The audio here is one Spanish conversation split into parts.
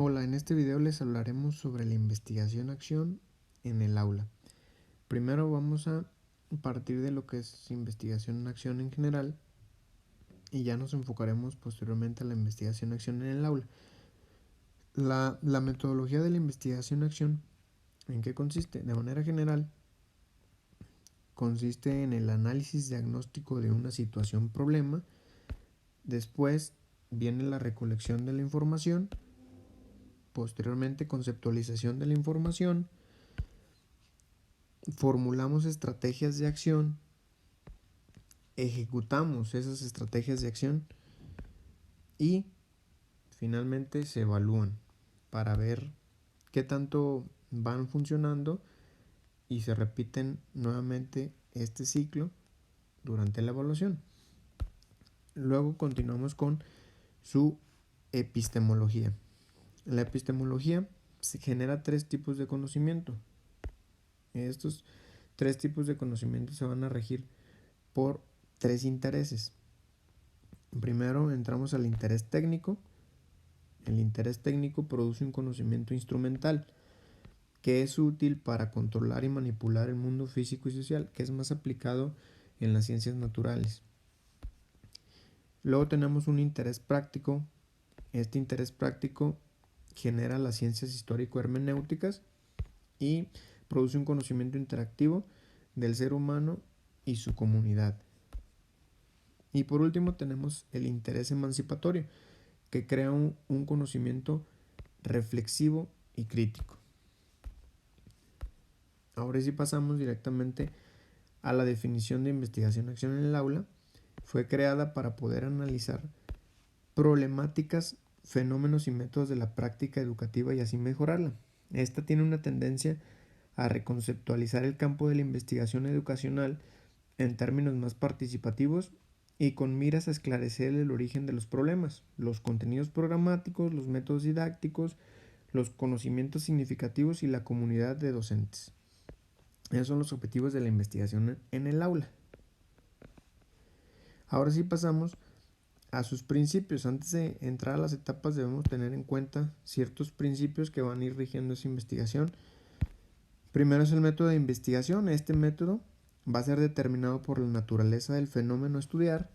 Hola, en este video les hablaremos sobre la investigación-acción en el aula. Primero vamos a partir de lo que es investigación-acción en general y ya nos enfocaremos posteriormente a la investigación-acción en el aula. La metodología de la investigación-acción, ¿en qué consiste? De manera general, consiste en el análisis diagnóstico de una situación-problema. Después viene la recolección de la información. Posteriormente, conceptualización de la información, formulamos estrategias de acción, ejecutamos esas estrategias de acción y finalmente se evalúan para ver qué tanto van funcionando y se repiten nuevamente este ciclo durante la evaluación. Luego continuamos con su epistemología. La epistemología se genera 3 tipos de conocimiento. Estos 3 tipos de conocimiento se van a regir por 3 intereses. Primero entramos al interés técnico. El interés técnico produce un conocimiento instrumental que es útil para controlar y manipular el mundo físico y social, que es más aplicado en las ciencias naturales. Luego tenemos un interés práctico. Este interés práctico genera las ciencias histórico-hermenéuticas y produce un conocimiento interactivo del ser humano y su comunidad. Y por último tenemos el interés emancipatorio, que crea un conocimiento reflexivo y crítico. Ahora sí pasamos directamente a la definición de investigación-acción en el aula. Fue creada para poder analizar problemáticas, fenómenos y métodos de la práctica educativa y así mejorarla. Esta tiene una tendencia a reconceptualizar el campo de la investigación educacional en términos más participativos y con miras a esclarecer el origen de los problemas, los contenidos programáticos, los métodos didácticos, los conocimientos significativos y la comunidad de docentes. Esos son los objetivos de la investigación en el aula. Ahora sí pasamos a sus principios. Antes de entrar a las etapas debemos tener en cuenta ciertos principios que van a ir rigiendo esa investigación. Primero es el método de investigación. Este método va a ser determinado por la naturaleza del fenómeno a estudiar.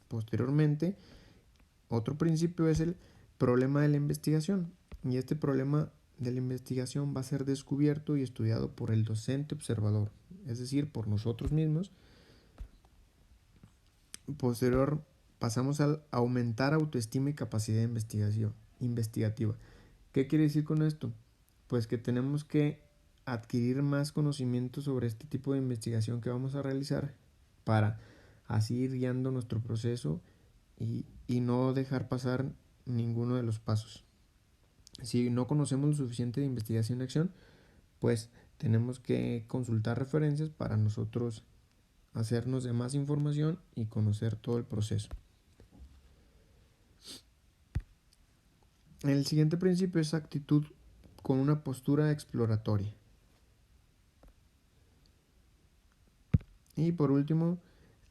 Posteriormente, otro principio es el problema de la investigación. Y este problema de la investigación va a ser descubierto y estudiado por el docente observador, es decir, por nosotros mismos. Posterior, pasamos al aumentar autoestima y capacidad investigativa. ¿Qué quiere decir con esto? Pues que tenemos que adquirir más conocimiento sobre este tipo de investigación que vamos a realizar para así ir guiando nuestro proceso y no dejar pasar ninguno de los pasos. Si no conocemos lo suficiente de investigación-acción, pues tenemos que consultar referencias para nosotros hacernos de más información y conocer todo el proceso. El siguiente principio es actitud con una postura exploratoria. Y por último,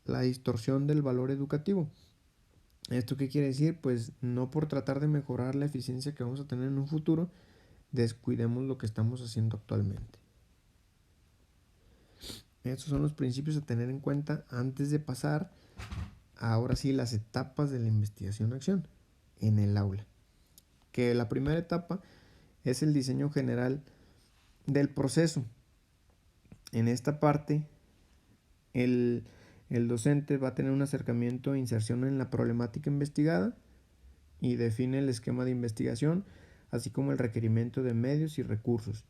la distorsión del valor educativo. ¿Esto qué quiere decir? Pues no por tratar de mejorar la eficiencia que vamos a tener en un futuro, descuidemos lo que estamos haciendo actualmente. Estos son los principios a tener en cuenta antes de pasar ahora sí las etapas de la investigación-acción en el aula. Que la primera etapa es el diseño general del proceso. En esta parte, el docente va a tener un acercamiento e inserción en la problemática investigada y define el esquema de investigación, así como el requerimiento de medios y recursos.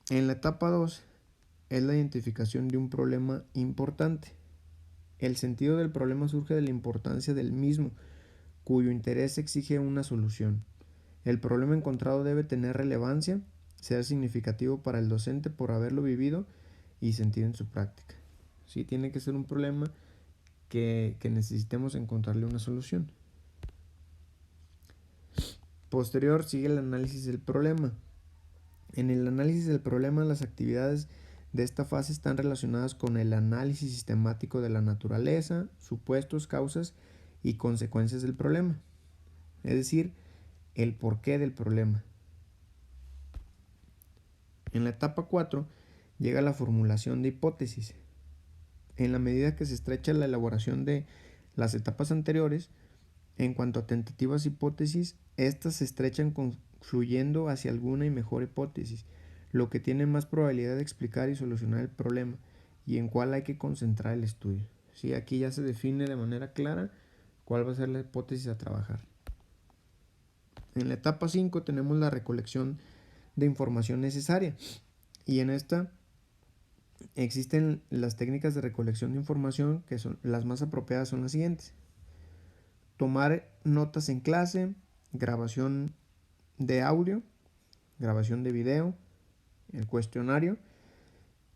En la etapa 2 es la identificación de un problema importante. El sentido del problema surge de la importancia del mismo, cuyo interés exige una solución. El problema encontrado debe tener relevancia, ser significativo para el docente por haberlo vivido y sentido en su práctica. Sí, tiene que ser un problema que necesitemos encontrarle una solución. Posterior sigue el análisis del problema. En el análisis del problema, las actividades de esta fase están relacionadas con el análisis sistemático de la naturaleza, supuestos, causas y consecuencias del problema. Es decir, el porqué del problema. En la etapa 4 llega la formulación de hipótesis. En la medida que se estrecha la elaboración de las etapas anteriores, en cuanto a tentativas hipótesis, estas se estrechan confluyendo hacia alguna y mejor hipótesis, lo que tiene más probabilidad de explicar y solucionar el problema, y en cuál hay que concentrar el estudio. ¿Sí? Aquí ya se define de manera clara cuál va a ser la hipótesis a trabajar. En la etapa 5 tenemos la recolección de información necesaria, y en esta existen las técnicas de recolección de información que son las más apropiadas son las siguientes: tomar notas en clase, grabación de audio, grabación de video, el cuestionario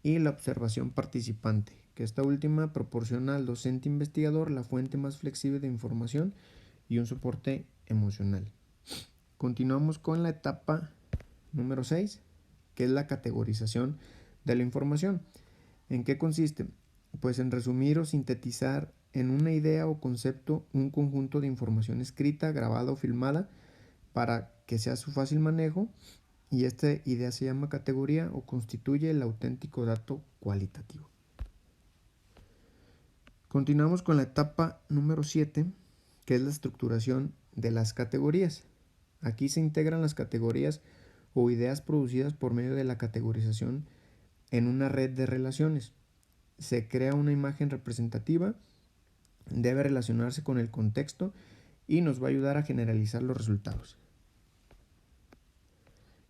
y la observación participante, que esta última proporciona al docente investigador la fuente más flexible de información y un soporte emocional. Continuamos con la etapa número 6, que es la categorización de la información. ¿En qué consiste? Pues en resumir o sintetizar en una idea o concepto un conjunto de información escrita, grabada o filmada para que sea su fácil manejo, y esta idea se llama categoría o constituye el auténtico dato cualitativo. Continuamos con la etapa número 7, que es la estructuración de las categorías. Aquí se integran las categorías o ideas producidas por medio de la categorización en una red de relaciones. Se crea una imagen representativa, debe relacionarse con el contexto y nos va a ayudar a generalizar los resultados.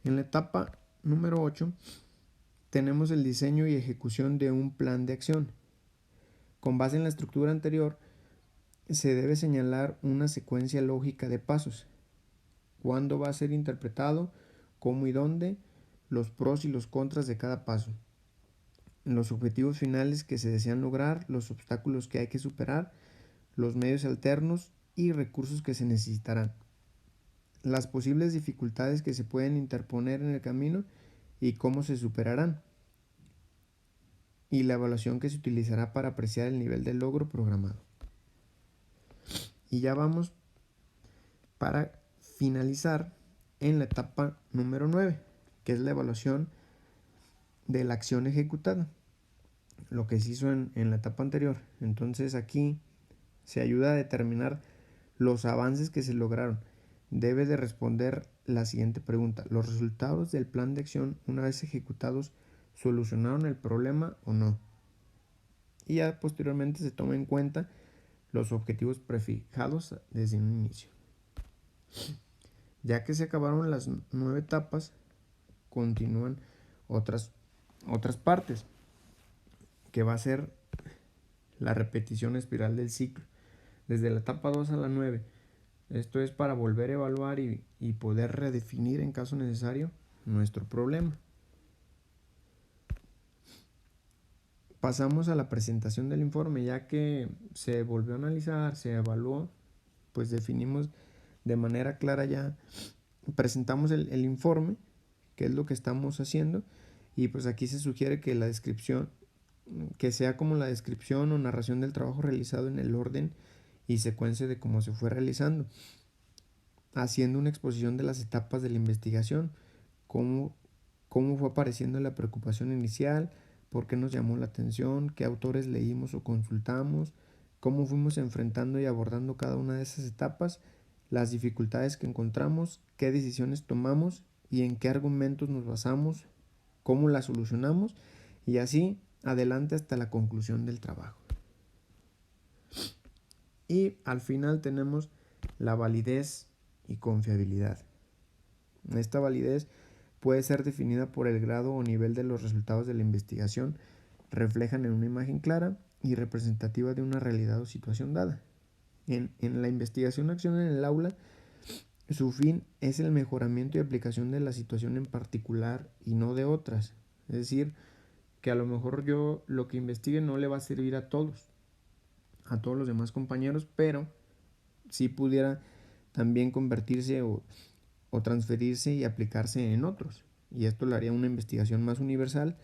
En la etapa número 8 tenemos el diseño y ejecución de un plan de acción. Con base en la estructura anterior, se debe señalar una secuencia lógica de pasos: cuándo va a ser interpretado, cómo y dónde, los pros y los contras de cada paso, los objetivos finales que se desean lograr, los obstáculos que hay que superar, los medios alternos y recursos que se necesitarán, las posibles dificultades que se pueden interponer en el camino y cómo se superarán, y la evaluación que se utilizará para apreciar el nivel de logro programado. Y ya vamos para finalizar en la etapa número 9, que es la evaluación de la acción ejecutada, lo que se hizo en la etapa anterior. Entonces aquí se ayuda a determinar los avances que se lograron. Debe de responder la siguiente pregunta: ¿los resultados del plan de acción, una vez ejecutados, solucionaron el problema o no? Y ya posteriormente se toma en cuenta los objetivos prefijados desde un inicio. Ya que se acabaron las 9 etapas, continúan otras partes, que va a ser la repetición espiral del ciclo, desde la etapa 2 a la 9. Esto es para volver a evaluar y poder redefinir en caso necesario nuestro problema. Pasamos a la presentación del informe. Ya que se volvió a analizar, se evaluó, pues definimos de manera clara, ya presentamos el informe, que es lo que estamos haciendo, y pues aquí se sugiere que la descripción, que sea como la descripción o narración del trabajo realizado en el orden y secuencia de cómo se fue realizando, haciendo una exposición de las etapas de la investigación, cómo fue apareciendo la preocupación inicial, por qué nos llamó la atención, qué autores leímos o consultamos, cómo fuimos enfrentando y abordando cada una de esas etapas, las dificultades que encontramos, qué decisiones tomamos y en qué argumentos nos basamos, cómo las solucionamos, y así adelante hasta la conclusión del trabajo. Y al final tenemos la validez y confiabilidad. Esta validez puede ser definida por el grado o nivel de los resultados de la investigación reflejan en una imagen clara y representativa de una realidad o situación dada. En la investigación-acción en el aula, su fin es el mejoramiento y aplicación de la situación en particular y no de otras. Es decir, que a lo mejor yo lo que investigue no le va a servir a todos los demás compañeros, pero sí pudiera también convertirse o transferirse y aplicarse en otros. Y esto le haría una investigación más universal,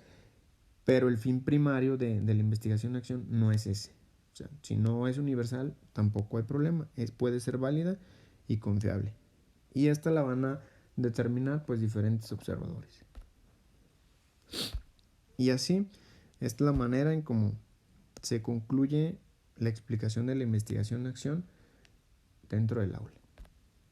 pero el fin primario de la investigación-acción no es ese. O sea, si no es universal, tampoco hay problema. Puede ser válida y confiable. y esta la van a determinar pues diferentes observadores. Y así, esta es la manera en cómo se concluye la explicación de la investigación de acción dentro del aula.